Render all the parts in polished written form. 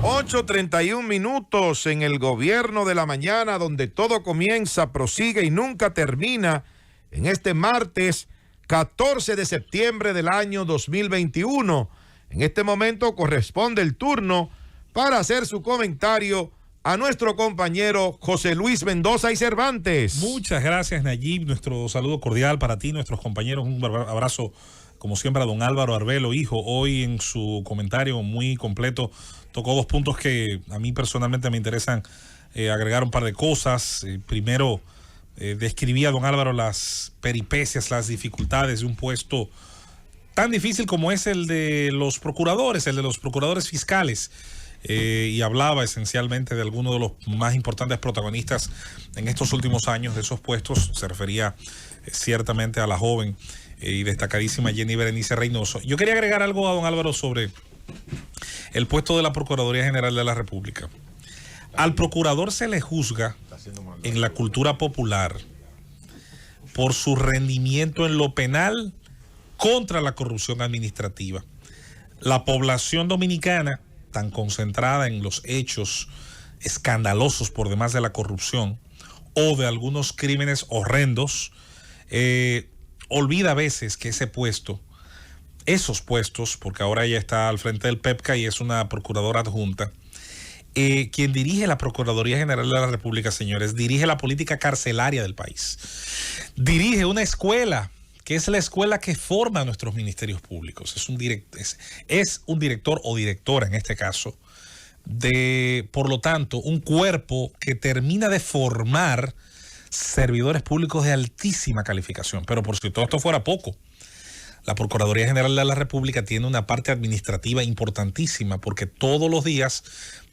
8:31 en el gobierno de la mañana, donde todo comienza, prosigue y nunca termina, en este martes 14 de septiembre del año 2021. En este momento corresponde el turno para hacer su comentario a nuestro compañero José Luis Mendoza y Cervantes. Muchas gracias, Nayib. Nuestro saludo cordial para ti, nuestros compañeros. Un abrazo, como siempre, a don Álvaro Arbelo, hijo. Hoy en su comentario muy completo tocó dos puntos que a mí personalmente me interesan agregar un par de cosas. Primero, describía don Álvaro las peripecias, las dificultades de un puesto tan difícil como es el de los procuradores fiscales. Y hablaba esencialmente de algunos de los más importantes protagonistas en estos últimos años de esos puestos. Se refería ciertamente a la joven y destacadísima Jenny Berenice Reynoso. Yo quería agregar algo a don Álvaro sobre el puesto de la Procuraduría General de la República. Al procurador se le juzga en la cultura popular por su rendimiento en lo penal contra la corrupción administrativa. La población dominicana, tan concentrada en los hechos escandalosos por demás de la corrupción o de algunos crímenes horrendos, olvida a veces que esos puestos, porque ahora ella está al frente del PEPCA y es una procuradora adjunta, quien dirige la Procuraduría General de la República, señores, dirige la política carcelaria del país, dirige una escuela que es la escuela que forma a nuestros ministerios públicos. Es un director o directora, en este caso, por lo tanto, un cuerpo que termina de formar servidores públicos de altísima calificación. Pero por si todo esto fuera poco, la Procuraduría General de la República tiene una parte administrativa importantísima porque todos los días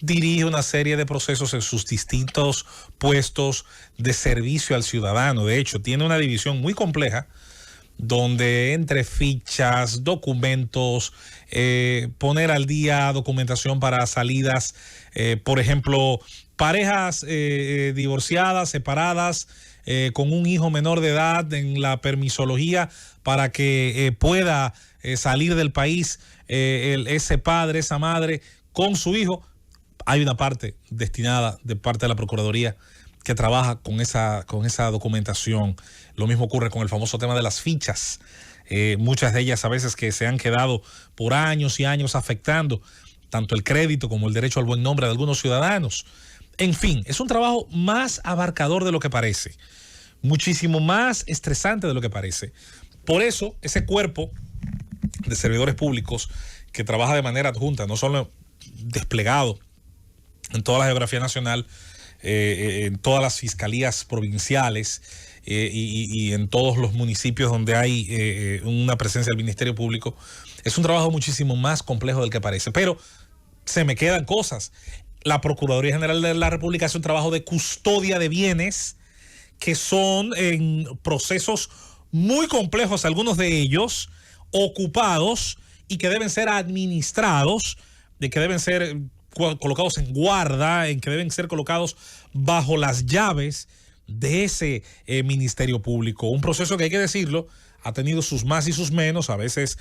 dirige una serie de procesos en sus distintos puestos de servicio al ciudadano. De hecho, tiene una división muy compleja donde entre fichas, documentos, poner al día documentación para salidas, por ejemplo, parejas divorciadas, separadas, con un hijo menor de edad en la permisología para que pueda salir del país ese padre, esa madre con su hijo. Hay una parte destinada de parte de la Procuraduría que trabaja con esa documentación. Lo mismo ocurre con el famoso tema de las fichas. Muchas de ellas a veces que se han quedado por años y años afectando tanto el crédito como el derecho al buen nombre de algunos ciudadanos. En fin, es un trabajo más abarcador de lo que parece, muchísimo más estresante de lo que parece. Por eso, ese cuerpo de servidores públicos que trabaja de manera adjunta, no solo desplegado en toda la geografía nacional, en todas las fiscalías provinciales y en todos los municipios donde hay una presencia del Ministerio Público, es un trabajo muchísimo más complejo del que parece. Pero se me quedan cosas. La Procuraduría General de la República hace un trabajo de custodia de bienes que son en procesos muy complejos, algunos de ellos ocupados y que deben ser administrados, de que deben ser colocados en guarda, en que deben ser colocados bajo las llaves de ese Ministerio Público. Un proceso que, hay que decirlo, ha tenido sus más y sus menos. A veces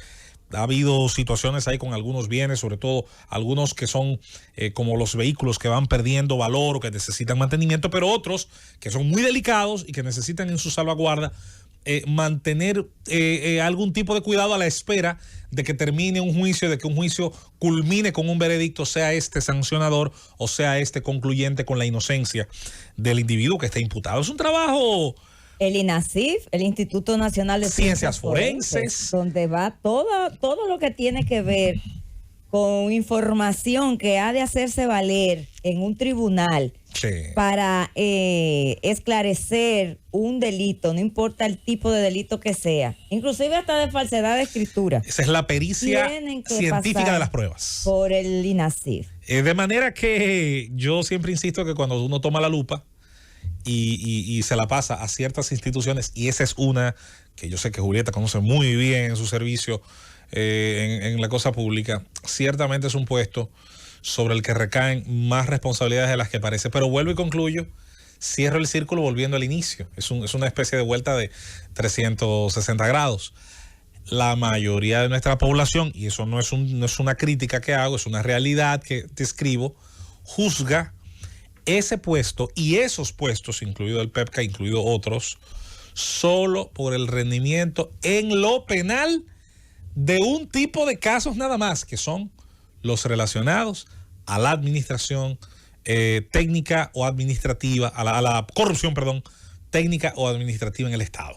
ha habido situaciones ahí con algunos bienes, sobre todo algunos que son como los vehículos que van perdiendo valor o que necesitan mantenimiento, pero otros que son muy delicados y que necesitan en su salvaguarda mantener algún tipo de cuidado a la espera de que termine un juicio, de que un juicio culmine con un veredicto, sea este sancionador o sea este concluyente con la inocencia del individuo que está imputado. Es un trabajo. El INACIF, el Instituto Nacional de Ciencias Forenses, donde va todo lo que tiene que ver con información que ha de hacerse valer en un tribunal, sí, para esclarecer un delito, no importa el tipo de delito que sea, inclusive hasta de falsedad de escritura. Esa es la pericia científica de las pruebas. Por el INACIF. De manera que yo siempre insisto que cuando uno toma la lupa y se la pasa a ciertas instituciones, y esa es una que yo sé que Julieta conoce muy bien en su servicio en la cosa pública, ciertamente es un puesto sobre el que recaen más responsabilidades de las que parece. Pero vuelvo y concluyo, cierro el círculo volviendo al inicio. Es una especie de vuelta de 360 grados. la mayoría de nuestra población, y eso no es una crítica que hago, es una realidad que describo, juzga ese puesto y esos puestos, incluido el PEPCA, incluido otros, solo por el rendimiento en lo penal de un tipo de casos nada más, que son los relacionados a la administración técnica o administrativa, a la corrupción, perdón, técnica o administrativa en el Estado.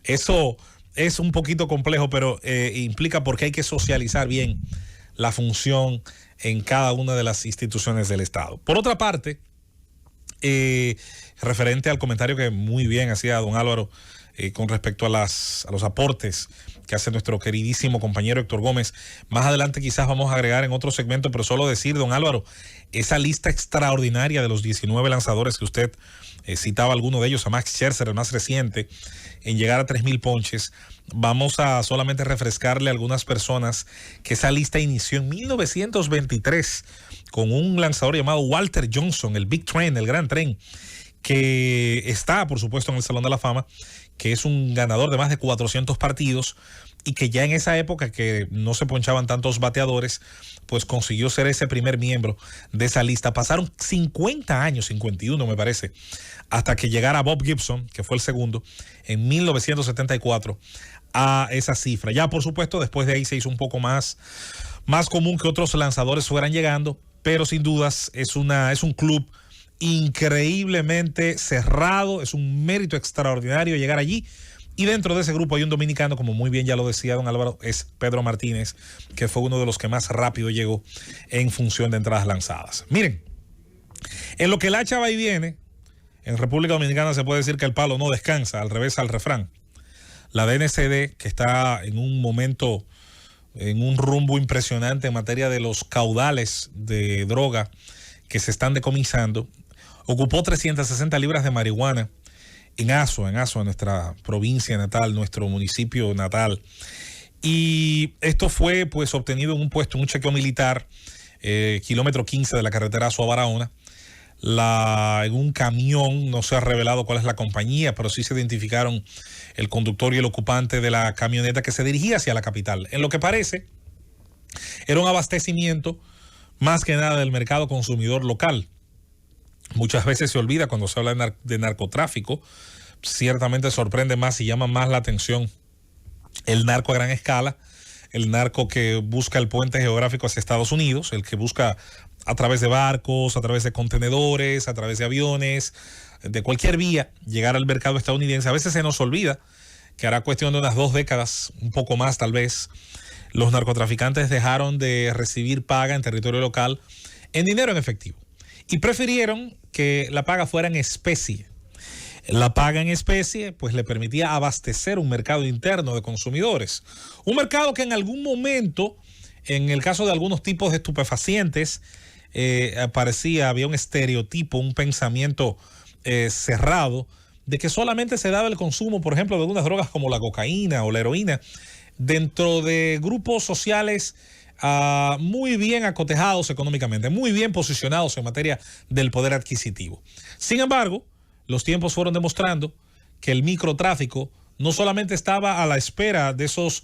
Eso es un poquito complejo, pero implica porque hay que socializar bien la función en cada una de las instituciones del Estado. Por otra parte, referente al comentario que muy bien hacía don Álvaro con respecto a los aportes que hace nuestro queridísimo compañero Héctor Gómez, más adelante quizás vamos a agregar en otro segmento, pero solo decir, don Álvaro, esa lista extraordinaria de los 19 lanzadores que usted citaba, alguno de ellos, a Max Scherzer, el más reciente, en llegar a 3,000 ponches. Vamos a solamente refrescarle a algunas personas que esa lista inició en 1923 con un lanzador llamado Walter Johnson, el Big Train, el Gran Tren, que está, por supuesto, en el Salón de la Fama, que es un ganador de más de 400 partidos y que ya en esa época que no se ponchaban tantos bateadores, pues consiguió ser ese primer miembro de esa lista. Pasaron 50 años, 51 me parece, hasta que llegara Bob Gibson, que fue el segundo, en 1974, a esa cifra. Ya, por supuesto, después de ahí se hizo un poco más común que otros lanzadores fueran llegando, pero sin dudas es un club increíblemente cerrado, es un mérito extraordinario llegar allí. Y dentro de ese grupo hay un dominicano, como muy bien ya lo decía don Álvaro, es Pedro Martínez, que fue uno de los que más rápido llegó en función de entradas lanzadas. Miren, en lo que el hacha va y viene, en República Dominicana se puede decir que el palo no descansa, al revés al refrán. La DNCD, que está en un momento, en un rumbo impresionante en materia de los caudales de droga que se están decomisando, ocupó 360 libras de marihuana en Azua, nuestra provincia natal, nuestro municipio natal. Y esto fue pues obtenido en un puesto, en un chequeo militar, kilómetro 15 de la carretera Azua-Barahona. En un camión, no se ha revelado cuál es la compañía, pero sí se identificaron el conductor y el ocupante de la camioneta que se dirigía hacia la capital. En lo que parece, era un abastecimiento más que nada del mercado consumidor local. Muchas veces se olvida cuando se habla de narcotráfico, ciertamente sorprende más y llama más la atención el narco a gran escala, el narco que busca el puente geográfico hacia Estados Unidos, el que busca a través de barcos, a través de contenedores, a través de aviones, de cualquier vía, llegar al mercado estadounidense. A veces se nos olvida que hará cuestión de unas 2 décadas, un poco más tal vez, los narcotraficantes dejaron de recibir paga en territorio local en dinero en efectivo y prefirieron que la paga fuera en especie. La paga en especie pues le permitía abastecer un mercado interno de consumidores, un mercado que en algún momento, en el caso de algunos tipos de estupefacientes, había un estereotipo, un pensamiento cerrado de que solamente se daba el consumo, por ejemplo, de algunas drogas como la cocaína o la heroína dentro de grupos sociales muy bien acotejados económicamente, muy bien posicionados en materia del poder adquisitivo. Sin embargo, los tiempos fueron demostrando que el microtráfico no solamente estaba a la espera de esos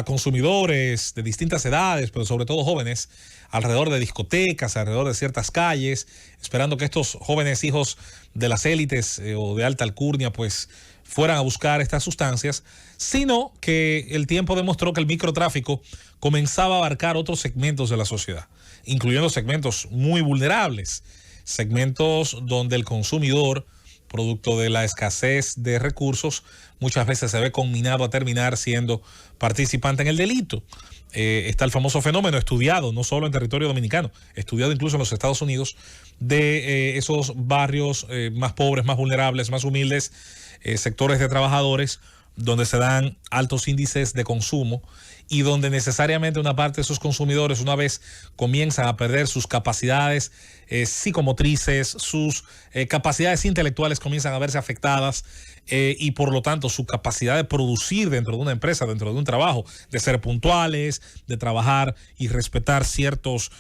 consumidores de distintas edades, pero sobre todo jóvenes, alrededor de discotecas, alrededor de ciertas calles, esperando que estos jóvenes hijos de las élites o de alta alcurnia pues fueran a buscar estas sustancias, sino que el tiempo demostró que el microtráfico comenzaba a abarcar otros segmentos de la sociedad, incluyendo segmentos muy vulnerables, segmentos donde el consumidor, producto de la escasez de recursos, muchas veces se ve conminado a terminar siendo participante en el delito. Está el famoso fenómeno estudiado, no solo en territorio dominicano, estudiado incluso en los Estados Unidos, de esos barrios más pobres, más vulnerables, más humildes, sectores de trabajadores, donde se dan altos índices de consumo y donde necesariamente una parte de esos consumidores, una vez comienzan a perder sus capacidades psicomotrices, sus capacidades intelectuales comienzan a verse afectadas y por lo tanto su capacidad de producir dentro de una empresa, dentro de un trabajo, de ser puntuales, de trabajar y respetar ciertos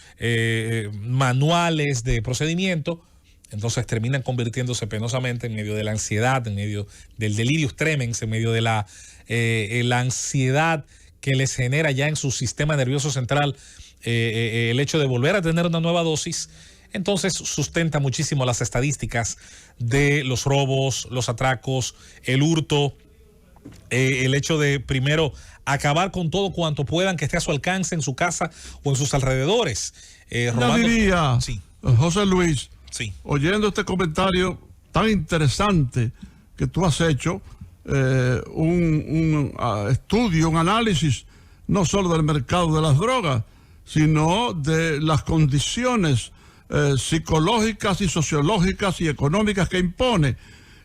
manuales de procedimiento, entonces terminan convirtiéndose penosamente en medio de la ansiedad, en medio del delirium tremens, en medio de la ansiedad que les genera ya en su sistema nervioso central el hecho de volver a tener una nueva dosis, entonces sustenta muchísimo las estadísticas de los robos, los atracos, el hurto, el hecho de primero acabar con todo cuanto puedan que esté a su alcance en su casa o en sus alrededores. Yo diría, sí. José Luis, sí, oyendo este comentario tan interesante que tú has hecho, un estudio, un análisis no solo del mercado de las drogas, sino de las condiciones psicológicas y sociológicas y económicas que impone.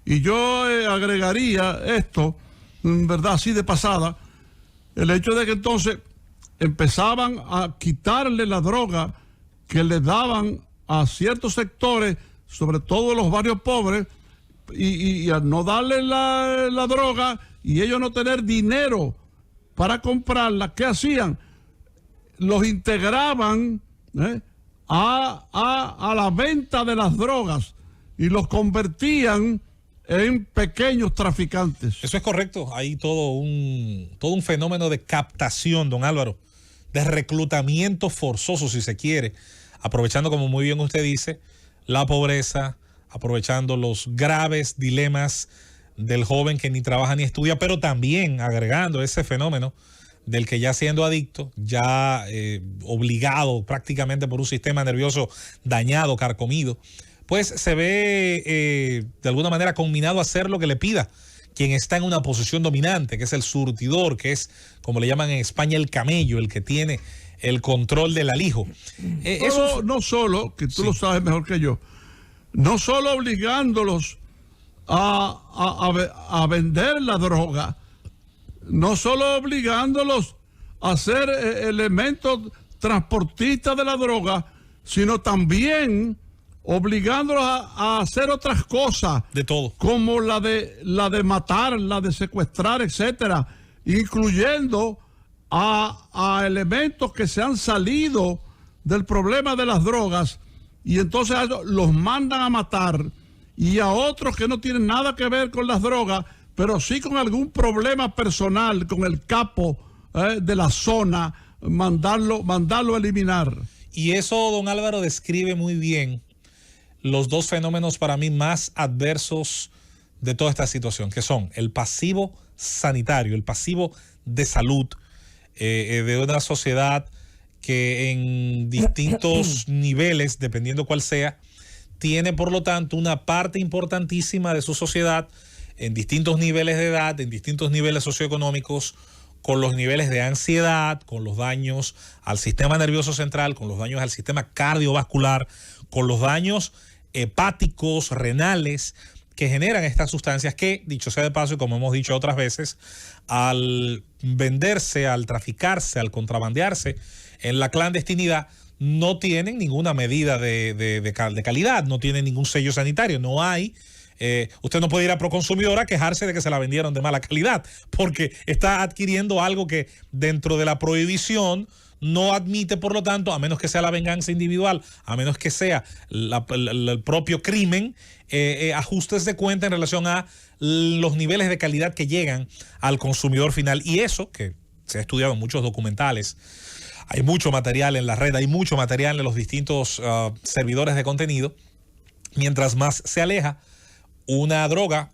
Y yo agregaría esto, ¿verdad? Así de pasada, el hecho de que entonces empezaban a quitarle la droga que le daban a ciertos sectores, sobre todo los barrios pobres, y a no darle la droga y ellos no tener dinero para comprarla, ¿qué hacían? Los integraban a la venta de las drogas y los convertían en pequeños traficantes. Eso es correcto. Hay todo un fenómeno de captación, don Álvaro, de reclutamiento forzoso, si se quiere, aprovechando, como muy bien usted dice, la pobreza, aprovechando los graves dilemas del joven que ni trabaja ni estudia, pero también agregando ese fenómeno del que ya siendo adicto, ya obligado prácticamente por un sistema nervioso dañado, carcomido, pues se ve de alguna manera conminado a hacer lo que le pida quien está en una posición dominante, que es el surtidor, que es, como le llaman en España, el camello, el que tiene el control del alijo. Eso no solo, que tú lo sabes mejor que yo, no solo obligándolos a vender la droga, no solo obligándolos a ser elementos transportistas de la droga, sino también obligándolos a hacer otras cosas. De todo. Como la de matar, la de secuestrar, etcétera, incluyendo a elementos que se han salido del problema de las drogas, y entonces los mandan a matar, y a otros que no tienen nada que ver con las drogas, pero sí con algún problema personal con el capo de la zona, mandarlo a eliminar. Y eso, don Álvaro, describe muy bien los dos fenómenos para mí más adversos de toda esta situación, que son el pasivo sanitario, el pasivo de salud de una sociedad que en distintos niveles, dependiendo cuál sea, tiene por lo tanto una parte importantísima de su sociedad en distintos niveles de edad, en distintos niveles socioeconómicos, con los niveles de ansiedad, con los daños al sistema nervioso central, con los daños al sistema cardiovascular, con los daños hepáticos, renales, que generan estas sustancias que, dicho sea de paso, y como hemos dicho otras veces, al venderse, al traficarse, al contrabandearse en la clandestinidad, no tienen ninguna medida de calidad, no tienen ningún sello sanitario, no hay. Usted no puede ir a Proconsumidor a quejarse de que se la vendieron de mala calidad, porque está adquiriendo algo que dentro de la prohibición no admite, por lo tanto, a menos que sea la venganza individual, a menos que sea el propio crimen, ajustes de cuenta en relación a los niveles de calidad que llegan al consumidor final. Y eso, que se ha estudiado en muchos documentales, hay mucho material en la red, hay mucho material en los distintos servidores de contenido. Mientras más se aleja una droga,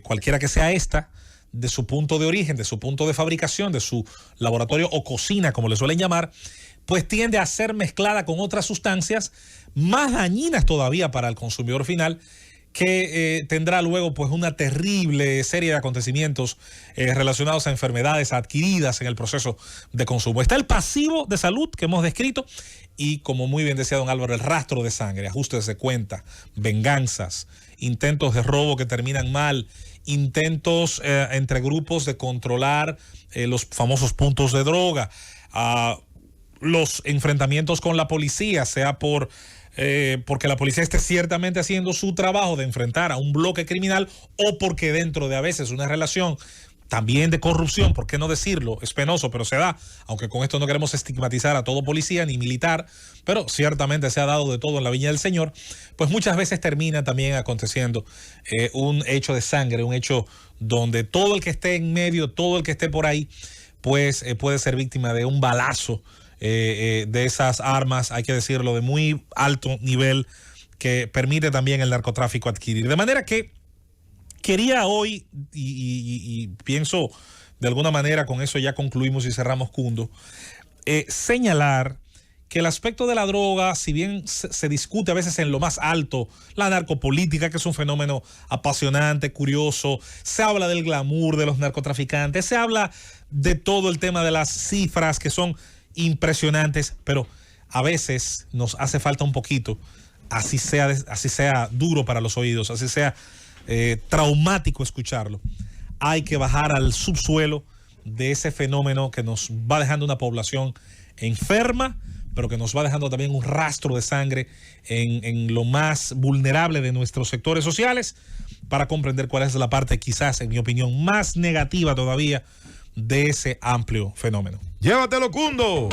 cualquiera que sea esta, de su punto de origen, de su punto de fabricación, de su laboratorio o cocina, como le suelen llamar, pues tiende a ser mezclada con otras sustancias más dañinas todavía para el consumidor final, que tendrá luego pues una terrible serie de acontecimientos relacionados a enfermedades adquiridas en el proceso de consumo. Está el pasivo de salud que hemos descrito y, como muy bien decía don Álvaro, el rastro de sangre, ajustes de cuenta, venganzas, intentos de robo que terminan mal, intentos entre grupos de controlar los famosos puntos de droga, los enfrentamientos con la policía, sea porque la policía esté ciertamente haciendo su trabajo de enfrentar a un bloque criminal, o porque dentro de a veces una relación también de corrupción, ¿por qué no decirlo? Es penoso, pero se da, aunque con esto no queremos estigmatizar a todo policía ni militar, pero ciertamente se ha dado de todo en la viña del Señor, pues muchas veces termina también aconteciendo un hecho de sangre, un hecho donde todo el que esté en medio, todo el que esté por ahí, pues puede ser víctima de un balazo de esas armas, hay que decirlo, de muy alto nivel, que permite también el narcotráfico adquirir. De manera que quería hoy, y pienso de alguna manera con eso ya concluimos y cerramos Cundo, señalar que el aspecto de la droga, si bien se discute a veces en lo más alto, la narcopolítica, que es un fenómeno apasionante, curioso, se habla del glamour de los narcotraficantes, se habla de todo el tema de las cifras que son impresionantes, pero a veces nos hace falta un poquito, así sea duro para los oídos, así sea traumático escucharlo. Hay que bajar al subsuelo de ese fenómeno que nos va dejando una población enferma, pero que nos va dejando también un rastro de sangre en lo más vulnerable de nuestros sectores sociales, para comprender cuál es la parte, quizás, en mi opinión, más negativa todavía de ese amplio fenómeno. Llévatelo, Cundo.